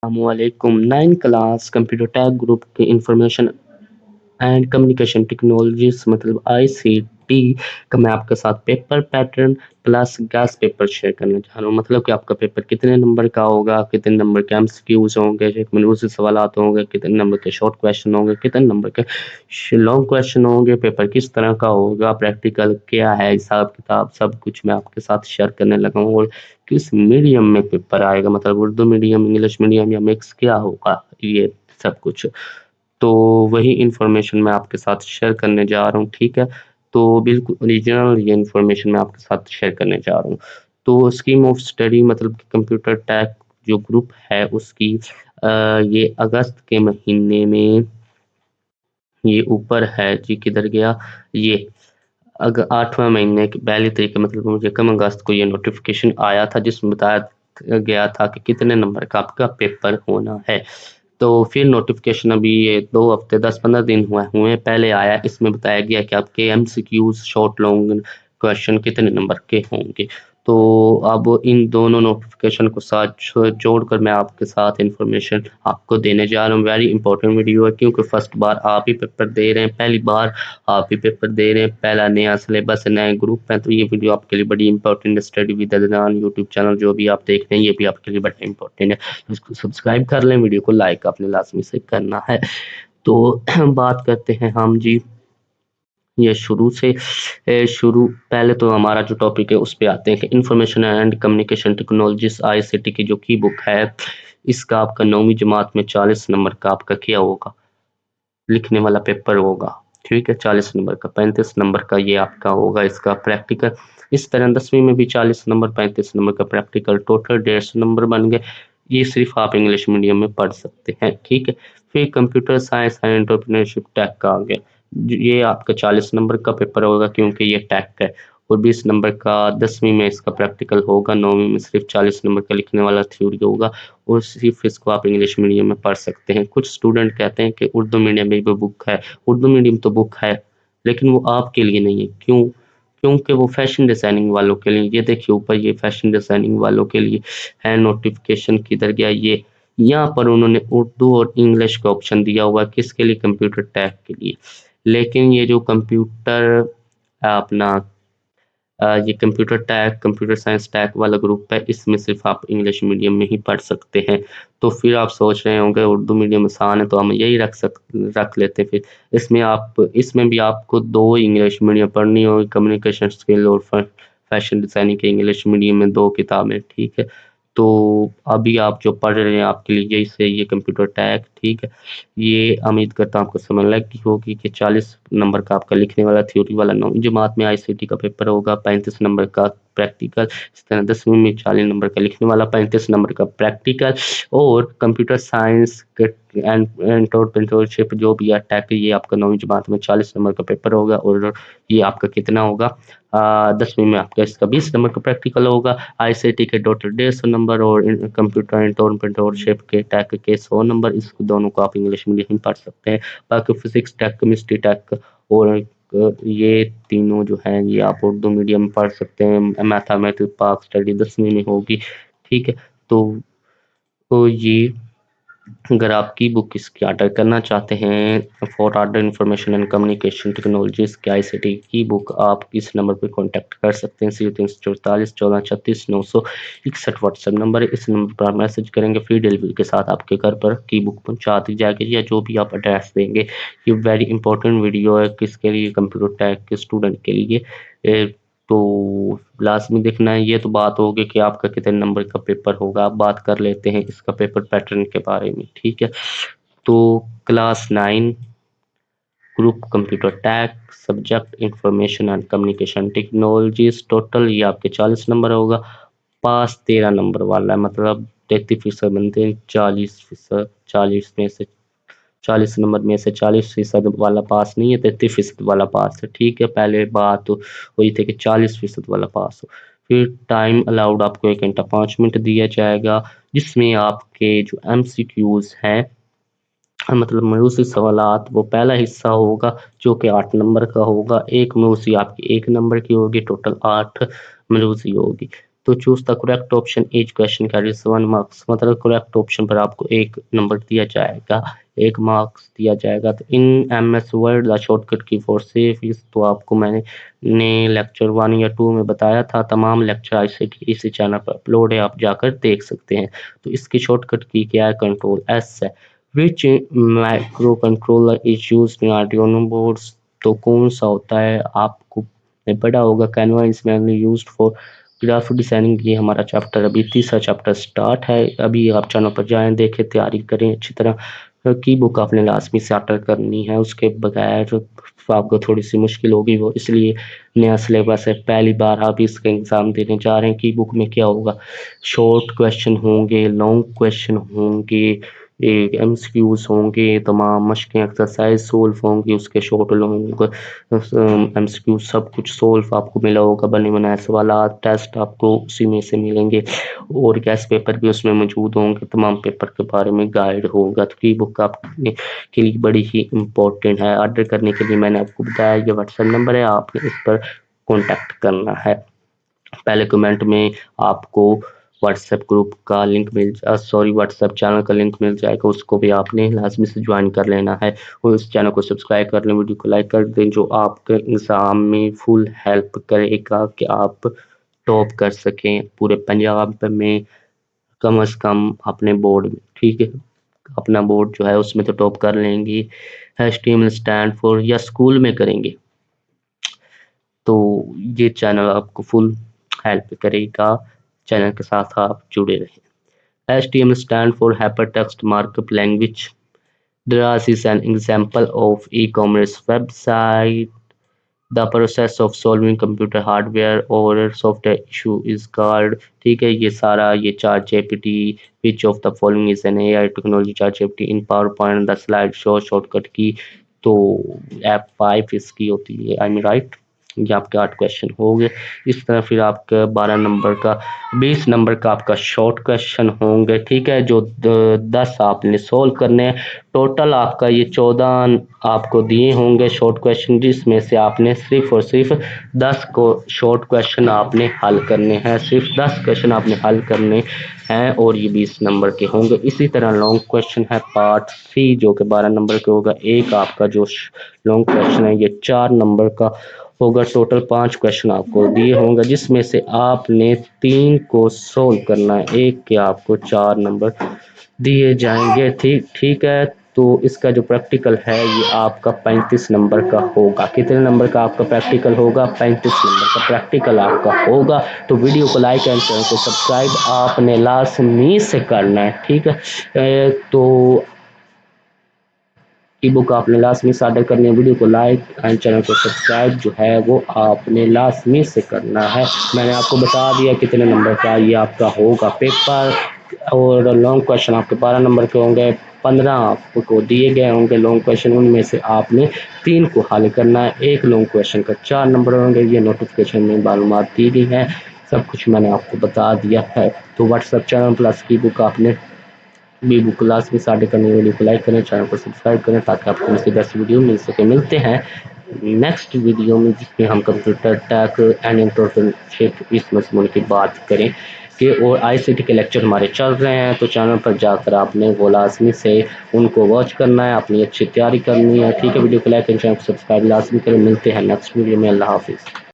वालेकुम 9 class computer take group के information and communication technologies मतलब आईसीटी का मैं आपके साथ paper pattern plus gas paper share करने जा रहा हूँ। मतलब कि आपका पेपर कितने नंबर का होगा, कितने नंबर के एमसीक्यूज होंगे, मनुष्य सवालात होंगे, कितने नंबर के शॉर्ट क्वेश्चन होंगे, कितने नंबर के लॉन्ग क्वेश्चन होंगे, पेपर किस तरह का होगा, प्रैक्टिकल क्या है, हिसाब किताब सब कुछ मैं आपके साथ शेयर करने लगा हूँ। और किस मीडियम में पेपर आएगा, मतलब उर्दू मीडियम, इंग्लिश मीडियम या मिक्स क्या होगा, ये सब कुछ तो वही इन्फॉर्मेशन मैं आपके साथ शेयर करने जा रहा हूँ। ठीक है, तो बिल्कुल ओरिजिनल ये इन्फॉर्मेशन मैं आपके साथ शेयर करने जा रहा हूँ। तो स्कीम ऑफ स्टडी मतलब कि कंप्यूटर टेक जो ग्रुप है उसकी ये अगस्त के महीने में ये ऊपर है जी, किधर गया ये 8वां महीने की पहली तारीख मतलब मुझे कम अगस्त को ये नोटिफिकेशन आया था जिसमें बताया गया था कि कितने नंबर का आपका पेपर होना है। तो फिर नोटिफिकेशन अभी ये 2 हफ्ते 10-15 दिन हुए पहले आया। इसमें बताया गया कि आपके एमसीक्यूज शॉर्ट लॉन्ग क्वेश्चन कितने नंबर के होंगे। तो अब इन दोनों नोटिफिकेशन को साथ जोड़कर मैं आपके साथ इंफॉर्मेशन आपको देने जा रहा हूँ। वेरी इंपॉर्टेंट वीडियो है क्योंकि फर्स्ट बार आप ही पेपर दे रहे हैं, पहली बार आप ही पेपर दे रहे हैं, पहला नया सिलेबस नए ग्रुप है, तो ये वीडियो आपके लिए बड़ी इंपॉर्टेंट है। Study with Adnan YouTube channel जो भी आप देख रहे हैं ये भी आपके लिए बड़ा इंपॉर्टेंट है, इसको सब्सक्राइब कर लें, वीडियो को लाइक आपने लाजमी से करना है। तो बात करते हैं हम जी ये शुरू से शुरू पहले तो हमारा जो टॉपिक है उस पे आते हैं कि information and communication technologies ICT की जो की बुक है इसका आपका 9वीं जमात में 40 नंबर का आपका क्या होगा, लिखने वाला पेपर होगा। ठीक है, 40 नंबर का, 35 नंबर का ये आपका होगा इसका प्रैक्टिकल। इस तरह 10वीं में भी 40 नंबर 35 नंबर का प्रैक्टिकल, टोटल 150 नंबर बन गए। ये सिर्फ आप इंग्लिश मीडियम में पढ़ सकते हैं। ठीक है, फिर computer science and entrepreneurship tag का आ गया, ये आपका 40 नंबर का पेपर होगा क्योंकि ये टैग है। और 20 नंबर का 10वीं में इसका प्रैक्टिकल होगा, 9वीं में सिर्फ 40 नंबर का लिखने वाला थ्योरी होगा और सिर्फ इसको आप इंग्लिश मीडियम में पढ़ सकते हैं। कुछ स्टूडेंट कहते हैं कि उर्दू मीडियम में भी बुक है, उर्दू मीडियम तो बुक है लेकिन वो आपके लिए नहीं है। क्यों? क्योंकि वो फैशन डिजाइनिंग वालों के लिए, ये देखिए ऊपर ये फैशन डिजाइनिंग वालों के लिए है। नोटिफिकेशन किधर गया, ये यहाँ पर उन्होंने उर्दू और इंग्लिश का ऑप्शन दिया हुआ, किसके लिए, कंप्यूटर टैग के लिए। लेकिन ये जो कंप्यूटर अपना ये computer tag computer science tag वाला ग्रुप है इसमें सिर्फ आप इंग्लिश मीडियम में ही पढ़ सकते हैं। तो फिर आप सोच रहे होंगे उर्दू मीडियम आसान है तो हम यही रख लेते हैं। फिर इसमें भी आपको 2 इंग्लिश मीडियम पढ़नी होगी, कम्युनिकेशन स्किल और फैशन डिजाइनिंग के इंग्लिश मीडियम में 2 किताबें। ठीक है, तो अभी आप जो पढ़ रहे हैं आपके लिए यही सही है कंप्यूटर टैग। ठीक है, ये उम्मीद करता हूँ आपको समझ लगी होगी कि 40 नंबर का आपका लिखने वाला थ्योरी वाला 9वीं जमात में आईसीटी का पेपर होगा, 35 नंबर का प्रैक्टिकल। इस तरह 10वीं में 40 नंबर का लिखने वाला, 35 नंबर का प्रैक्टिकल। और कंप्यूटर साइंस एंड एंटरप्रेन्योरशिप जो भी है टैग, ये आपका 9वीं जमात में 40 नंबर का पेपर होगा। और ये आपका कितना होगा, 10वीं में आपका इसका 20 नंबर का प्रैक्टिकल होगा। आईसीटी के टोटल 150 नंबर और कंप्यूटर एंटरप्रेन्योरशिप के टैग के 100 नंबर। इस दोनों को आप इंग्लिश मीडियम में पढ़ सकते हैं। बाकी फिजिक्स टैग, केमिस्ट्री टैग और ये तीनों जो हैं ये आप उर्दू मीडियम में पढ़ सकते हैं। मैथमेटिक्स पाक स्टडी 10वीं में होगी। ठीक है, तो ये अगर आप की बुक इसकी ऑर्डर करना चाहते हैं for order information and communication technologies के आईसीटी की बुक, आप इस नंबर पर कांटेक्ट कर सकते हैं। 03441436 व्हाट्सएप नंबर है, इस नंबर पर आप मैसेज करेंगे, फ्री डिलीवरी के साथ आपके घर पर की बुक पहुंचा दी जाएगी या जो भी आप एड्रेस देंगे। ये वेरी इंपॉर्टेंट वीडियो है, किसके लिए, कंप्यूटर टेक के स्टूडेंट के लिए। तो लाजमी देखना है। ये तो बात होगी कि आपका कितने नंबर का पेपर होगा। आप बात कर लेते हैं इसका पेपर पैटर्न के बारे में। ठीक है, तो class 9 group computer tech subject information and communication technologies, total ये आपके 40 नंबर होगा। पास 13 नंबर वाला है, मतलब 33% बनते हैं, 40%, 40 में से 40 नंबर में से 40% वाला पास नहीं है, 33% वाला पास है। ठीक है, पहले बात तो हुई थी कि 40% वाला पास हो। फिर टाइम अलाउड आपको 1 घंटा 5 मिनट दिया जाएगा, जिसमें आपके जो एमसीक्यूज हैं मतलब मरूसी सवालात, वो पहला हिस्सा होगा जो कि 8 नंबर का होगा। एक मरूसी आपकी 1 नंबर की होगी, टोटल 8 मरूसी होगी। तो choose the correct option, each question carries 1 marks, मतलब करेक्ट ऑप्शन पर आपको 1 नंबर दिया जाएगा, 1 मार्क्स दिया जाएगा। तो in MS word the shortcut की फॉर सेव इज, तो आपको मैंने लेक्चर 1 या 2 में बताया था, तमाम लेक्चर आईसीटी इसी चैनल पर अपलोड है, आप जाकर देख सकते हैं। तो इसकी शॉर्टकट की क्या है, कंट्रोल एस है। Which micro controller is used in Arduino boards, तो कौन सा होता है, आपको पढ़ा होगा, Canva is mainly used for graphic designing. ये हमारा चैप्टर अभी तीसरा चैप्टर स्टार्ट है, अभी आप चैनल पर जाएं, देखें, तैयारी करें अच्छी तरह। की बुक आपने लाजमी स्टार्टर करनी है, उसके बगैर आपको थोड़ी सी मुश्किल होगी वो, इसलिए नया सिलेबस है, पहली बार आप इसका एग्ज़ाम देने जा रहे हैं। की बुक में क्या होगा, शॉर्ट क्वेश्चन होंगे, लॉन्ग क्वेश्चन होंगे, एमसीक्यूज होंगे, तमाम मशकें एक्सरसाइज सोल्व होंगी, उसके शॉर्ट लॉन्ग एमसीक्यू सब कुछ सोल्व आपको मिला होगा, बने बनाए सवालात टेस्ट आपको उसी में से मिलेंगे, और गैस पेपर भी उसमें मौजूद होंगे, तमाम पेपर के बारे में गाइड होगा। तो ये बुक आपने के लिए बड़ी ही इम्पोर्टेंट है। ऑर्डर करने के लिए मैंने आपको बताया, ये व्हाट्सएप नंबर है, आपने इस पर कॉन्टैक्ट करना है। पहले कमेंट में आपको व्हाट्सएप ग्रुप का लिंक व्हाट्सएप चैनल का लिंक मिल जाएगा, उसको भी आपने लाजमी से ज्वाइन कर लेना है, और उस चैनल को सब्सक्राइब कर लें, वीडियो को लाइक कर दें, जो आपके एग्ज़ाम में फुल हेल्प करेगा कि आप टॉप कर सकें पूरे पंजाब में, कम अज़ कम अपने बोर्ड में, ठीक है, अपना बोर्ड जो है उसमें तो टॉप कर लेंगे। HTML स्टैंड फॉर, या स्कूल में करेंगे तो ये चैनल आपको फुल हेल्प करेगा, चैनल के साथ आप जुड़े रहें। HTML stand for Hypertext Markup Language. Draws is an example of e-commerce website. The process of solving computer hardware or software issue is called, ठीक है, ये सारा ये chart GPT, which of the following is an AI technology, chart GPT in PowerPoint, the slide show shortcut की, तो F5 इसकी होती है, आई मीन राइट। ये आपके 8 क्वेश्चन हो गए। इस तरह फिर आपका 12 नंबर का, 20 नंबर का आपका शॉर्ट क्वेश्चन होंगे, ठीक है, जो 10 आपने सोल्व करने हैं। टोटल आपका ये 14 आपको दिए होंगे शॉर्ट क्वेश्चन, जिसमें से आपने सिर्फ और सिर्फ 10 को शॉर्ट क्वेश्चन आपने हल करने हैं, सिर्फ 10 क्वेश्चन आपने हल करने हैं, और ये 20 नंबर के होंगे। इसी तरह लॉन्ग क्वेश्चन है पार्ट सी, जो कि 12 नंबर के होगा। एक आपका जो लॉन्ग क्वेश्चन है ये 4 नंबर का होगा। टोटल 5 क्वेश्चन आपको दिए होंगे, जिसमें से आपने 3 को सोल्व करना है, एक के आपको 4 नंबर दिए जाएंगे, ठीक है। तो इसका जो प्रैक्टिकल है ये आपका 35 नंबर का होगा। कितने नंबर का आपका प्रैक्टिकल होगा, 35 नंबर का प्रैक्टिकल आपका होगा। तो वीडियो को लाइक एंड चैनल को सब्सक्राइब आपने लाजमी से करना है, ठीक है। तो ई बुक आपने लाजमी से ऑर्डर करनी है, वीडियो को लाइक एंड चैनल को सब्सक्राइब जो है वो आपने लाजमी से करना है। मैंने आपको बता दिया कितने नंबर का ये आपका होगा पेपर, और लॉन्ग क्वेश्चन आपके 12 नंबर के होंगे, 15 आपको दिए गए होंगे लॉन्ग क्वेश्चन, उनमें से आपने 3 को हल करना है, एक लॉन्ग क्वेश्चन का 4 नंबर होंगे। ये नोटिफिकेशन में मालूमात दी गई है, सब कुछ मैंने आपको बता दिया है। तो व्हाट्सएप चैनल प्लस की बुक आपने भी बुक क्लास में स्टार्ट करने, वीडियो को लाइक करें, चैनल को सब्सक्राइब करें, ताकि आपको इसके बेस्ट वीडियो मिल सके। मिलते हैं नेक्स्ट वीडियो में, जिसमें हम कंप्यूटर टैक एंड इंटर्नशिप इस मजमून की बात करें कि, और आईसीटी के लेक्चर हमारे चल रहे हैं, तो चैनल पर जाकर आपने वो लाजमी से उनको वॉच करना है, अपनी अच्छी तैयारी करनी है, ठीक है। वीडियो को लाइक करें, चैनल को सब्सक्राइब लाजमी करें। मिलते हैं नेक्स्ट वीडियो में, अल्लाह हाफिज़।